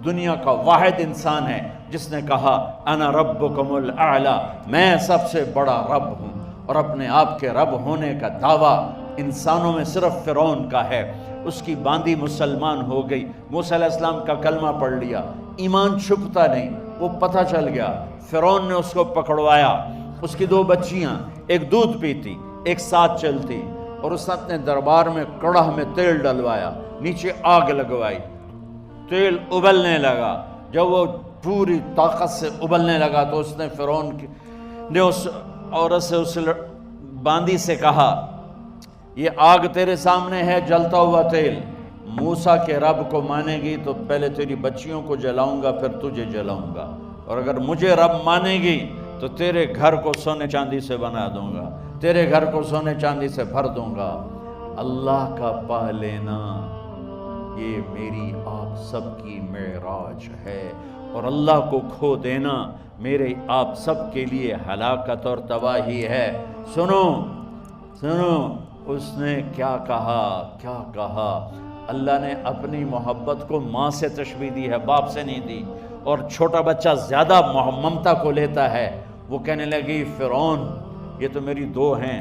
دنیا کا واحد انسان ہے جس نے کہا انا ربکم الاعلی، میں سب سے بڑا رب ہوں، اور اپنے آپ کے رب ہونے کا دعویٰ انسانوں میں صرف فرعون کا ہے۔ اس کی باندی مسلمان ہو گئی، موسیٰ علیہ السلام کا کلمہ پڑھ لیا، ایمان چھپتا نہیں، وہ پتہ چل گیا، فرعون نے اس کو پکڑوایا۔ اس کی 2 بچیاں، ایک دودھ پیتی ایک ساتھ چلتی، اور اس نے اپنے دربار میں کڑاہ میں تیل ڈلوایا، نیچے آگ لگوائی، تیل ابلنے لگا۔ جب وہ پوری طاقت سے ابلنے لگا تو اس نے فرعون نے اس عورت سے، اس باندی سے کہا یہ آگ تیرے سامنے ہے، جلتا ہوا تیل، موسیٰ کے رب کو مانے گی تو پہلے تیری بچیوں کو جلاؤں گا پھر تجھے جلاؤں گا، اور اگر مجھے رب مانے گی تو تیرے گھر کو سونے چاندی سے بنا دوں گا، تیرے گھر کو سونے چاندی سے بھر دوں گا۔ اللہ کا پا لینا یہ میری آپ سب کی معراج ہے، اور اللہ کو کھو دینا میرے آپ سب کے لیے ہلاکت اور تباہی ہے۔ سنو سنو، اس نے کیا کہا؟ اللہ نے اپنی محبت کو ماں سے تشبیہ دی ہے، باپ سے نہیں دی، اور چھوٹا بچہ زیادہ ممتا کو لیتا ہے۔ وہ کہنے لگی فرعون یہ تو میری 2 ہیں،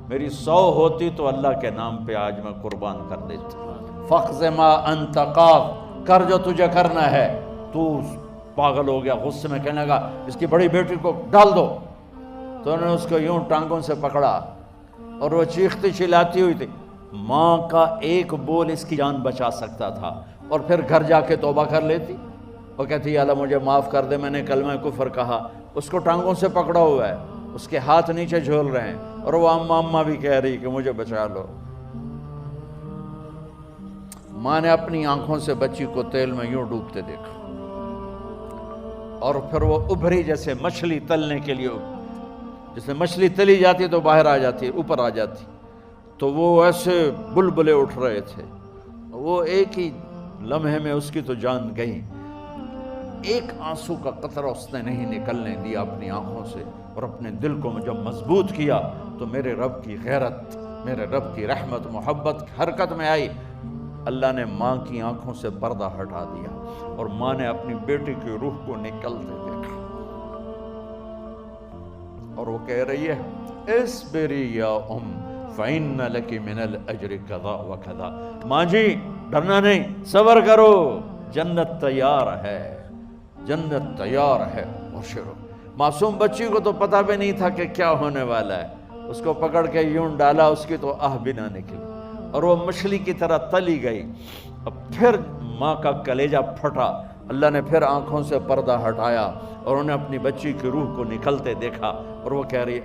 میری 100 ہوتی تو اللہ کے نام پہ آج میں قربان کر دیتی۔ فَقْضِ مَا أَنْتَ قَاضٍ، کر جو تجھے کرنا ہے۔ تو پاگل ہو گیا، غصے میں کہنے لگا اس کی بڑی بیٹی کو ڈال دو۔ تو انہوں نے اس کو یوں ٹانگوں سے پکڑا اور وہ چیختی چلاتی ہوئی تھی۔ ماں کا ایک بول اس کی جان بچا سکتا تھا، اور پھر گھر جا کے توبہ کر لیتی، وہ کہتی یا اللہ مجھے معاف کر دے، میں نے کلمہ کفر کہا۔ اس کو ٹانگوں سے پکڑا ہوا ہے، اس کے ہاتھ نیچے جھول رہے ہیں، اور وہ اماں بھی کہہ رہی کہ مجھے بچا لو۔ ماں نے اپنی آنکھوں سے بچی کو تیل میں یوں ڈوبتے دیکھا، اور پھر وہ ابھری جیسے مچھلی تلنے کے لیے، جیسے مچھلی تلی جاتی تو باہر آ جاتی، اوپر آ جاتی، تو وہ ایسے بلبلے اٹھ رہے تھے۔ وہ ایک ہی لمحے میں اس کی تو جان گئی، ایک آنسو کا قطرہ اس نے نہیں نکلنے دیا اپنی آنکھوں سے، اور اپنے دل کو جب مضبوط کیا تو میرے رب کی غیرت، میرے رب کی رحمت محبت حرکت میں آئی۔ اللہ نے ماں کی آنکھوں سے پردہ ہٹا دیا، اور ماں نے اپنی بیٹی کی روح کو نکلتے دیکھا، اور وہ کہہ رہی ہے اصبری یا ام فإن لک من الأجر کذا وکذا۔ ماں جی ڈرنا نہیں، صبر کرو، جنت تیار ہے، جنت تیار ہے، بشرو۔ معصوم بچی کو تو پتہ بھی نہیں تھا کہ کیا ہونے والا ہے، اس کو پکڑ کے یوں ڈالا، اس کی تو آہ بھی نہ نکلی، اور وہ مچھلی کی طرح تلی گئی۔ اب پھر ماں کا کلیجہ پھٹا، اللہ نے پھر آنکھوں سے پردہ ہٹایا، اور انہیں اپنی بچی کی روح کو نکلتے دیکھا، اور وہ کہہ رہی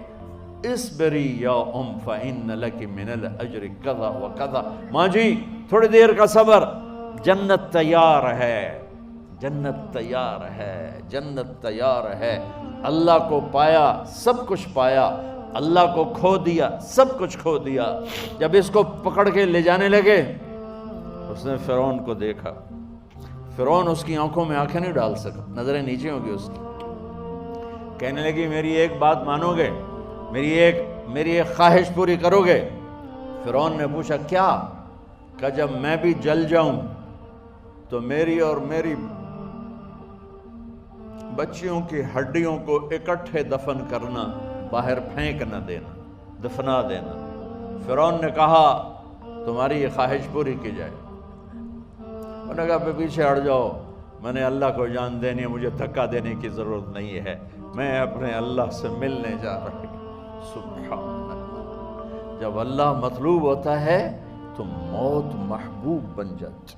اصبری یا ام فإن لک من الأجر کذا وکذا۔ ماں جی تھوڑی دیر کا صبر، جنت تیار ہے، جنت تیار ہے، جنت تیار ہے۔ اللہ کو پایا سب کچھ پایا، اللہ کو کھو دیا سب کچھ کھو دیا۔ جب اس کو پکڑ کے لے جانے لگے، اس نے فرعون کو دیکھا، فرعون اس کی آنکھوں میں آنکھیں نہیں ڈال سکا، نظریں نیچے ہوں گی اس کی۔ کہنے لگی میری ایک بات مانو گے، میری ایک خواہش پوری کرو گے؟ فرعون نے پوچھا کیا؟ کہ جب میں بھی جل جاؤں تو میری اور میری بچیوں کی ہڈیوں کو اکٹھے دفن کرنا، باہر پھینک نہ دینا، دفنا دینا۔ فرعون نے کہا تمہاری یہ خواہش پوری کی جائے۔ انہوں نے کہا پیچھے ہٹ جاؤ، میں نے اللہ کو جان دینی ہے، مجھے دھکا دینے کی ضرورت نہیں ہے، میں اپنے اللہ سے ملنے جا رہا ہوں۔ سبحان اللہ، جب اللہ مطلوب ہوتا ہے تو موت محبوب بن جاتی،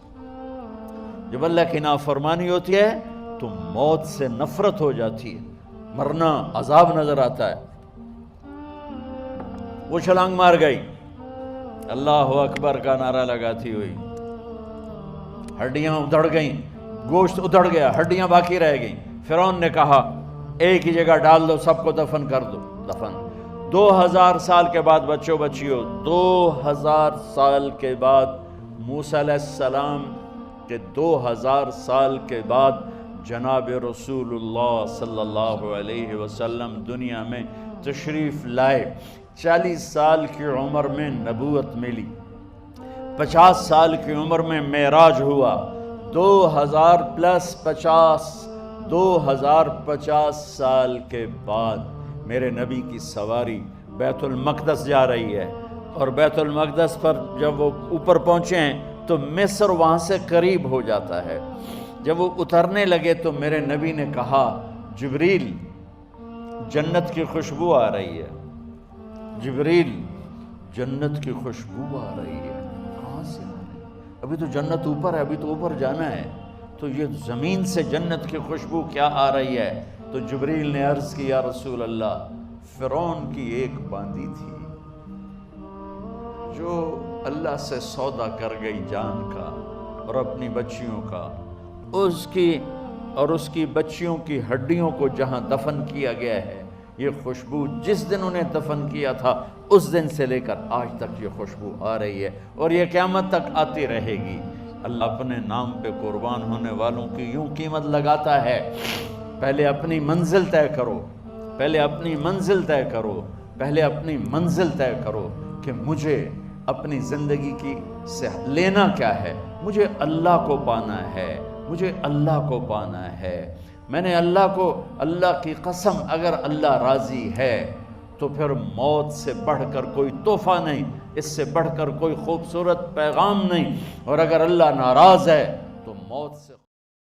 جب اللہ کی نافرمانی ہوتی ہے تو موت سے نفرت ہو جاتی ہے، مرنا عذاب نظر آتا ہے۔ وہ چھلانگ مار گئی، اللہ اکبر کا نعرہ لگاتی ہوئی، ہڈیاں ادھڑ گئیں، گوشت ادھڑ گیا، ہڈیاں باقی رہ گئیں۔ فرعون نے کہا ایک ہی جگہ ڈال دو، سب کو دفن کر دو۔ دفن 2000 سال کے بعد، بچوں بچیوں 2000 سال کے بعد، موسیٰ علیہ السلام کے 2000 سال کے بعد جناب رسول اللہ صلی اللہ علیہ وسلم دنیا میں تشریف لائے۔ 40 سال کی عمر میں نبوت ملی، 50 سال کی عمر میں معراج ہوا، 2050 سال کے بعد میرے نبی کی سواری بیت المقدس جا رہی ہے، اور بیت المقدس پر جب وہ اوپر پہنچے ہیں تو مصر وہاں سے قریب ہو جاتا ہے۔ جب وہ اترنے لگے تو میرے نبی نے کہا جبریل جنت کی خوشبو آ رہی ہے، جبریل جنت کی خوشبو آ رہی ہے، کہاں سے آ رہی ہے؟ ابھی تو جنت اوپر ہے، ابھی تو اوپر جانا ہے، تو یہ زمین سے جنت کی خوشبو کیا آ رہی ہے؟ تو جبریل نے عرض کی یا رسول اللہ، فرعون کی ایک باندی تھی جو اللہ سے سودا کر گئی جان کا اور اپنی بچیوں کا، اس کی بچیوں کی ہڈیوں کو جہاں دفن کیا گیا ہے، یہ خوشبو جس دن انہیں دفن کیا تھا اس دن سے لے کر آج تک یہ خوشبو آ رہی ہے، اور یہ قیامت تک آتی رہے گی۔ اللہ اپنے نام پہ قربان ہونے والوں کی یوں قیمت لگاتا ہے، پہلے اپنی منزل طے کرو، پہلے اپنی منزل طے کرو، پہلے اپنی منزل طے کرو کہ مجھے اپنی زندگی کی سے لینا کیا ہے، مجھے اللہ کو پانا ہے، مجھے اللہ کو پانا ہے۔ میں نے اللہ کی قسم، اگر اللہ راضی ہے تو پھر موت سے بڑھ کر کوئی تحفہ نہیں، اس سے بڑھ کر کوئی خوبصورت پیغام نہیں، اور اگر اللہ ناراض ہے تو موت سے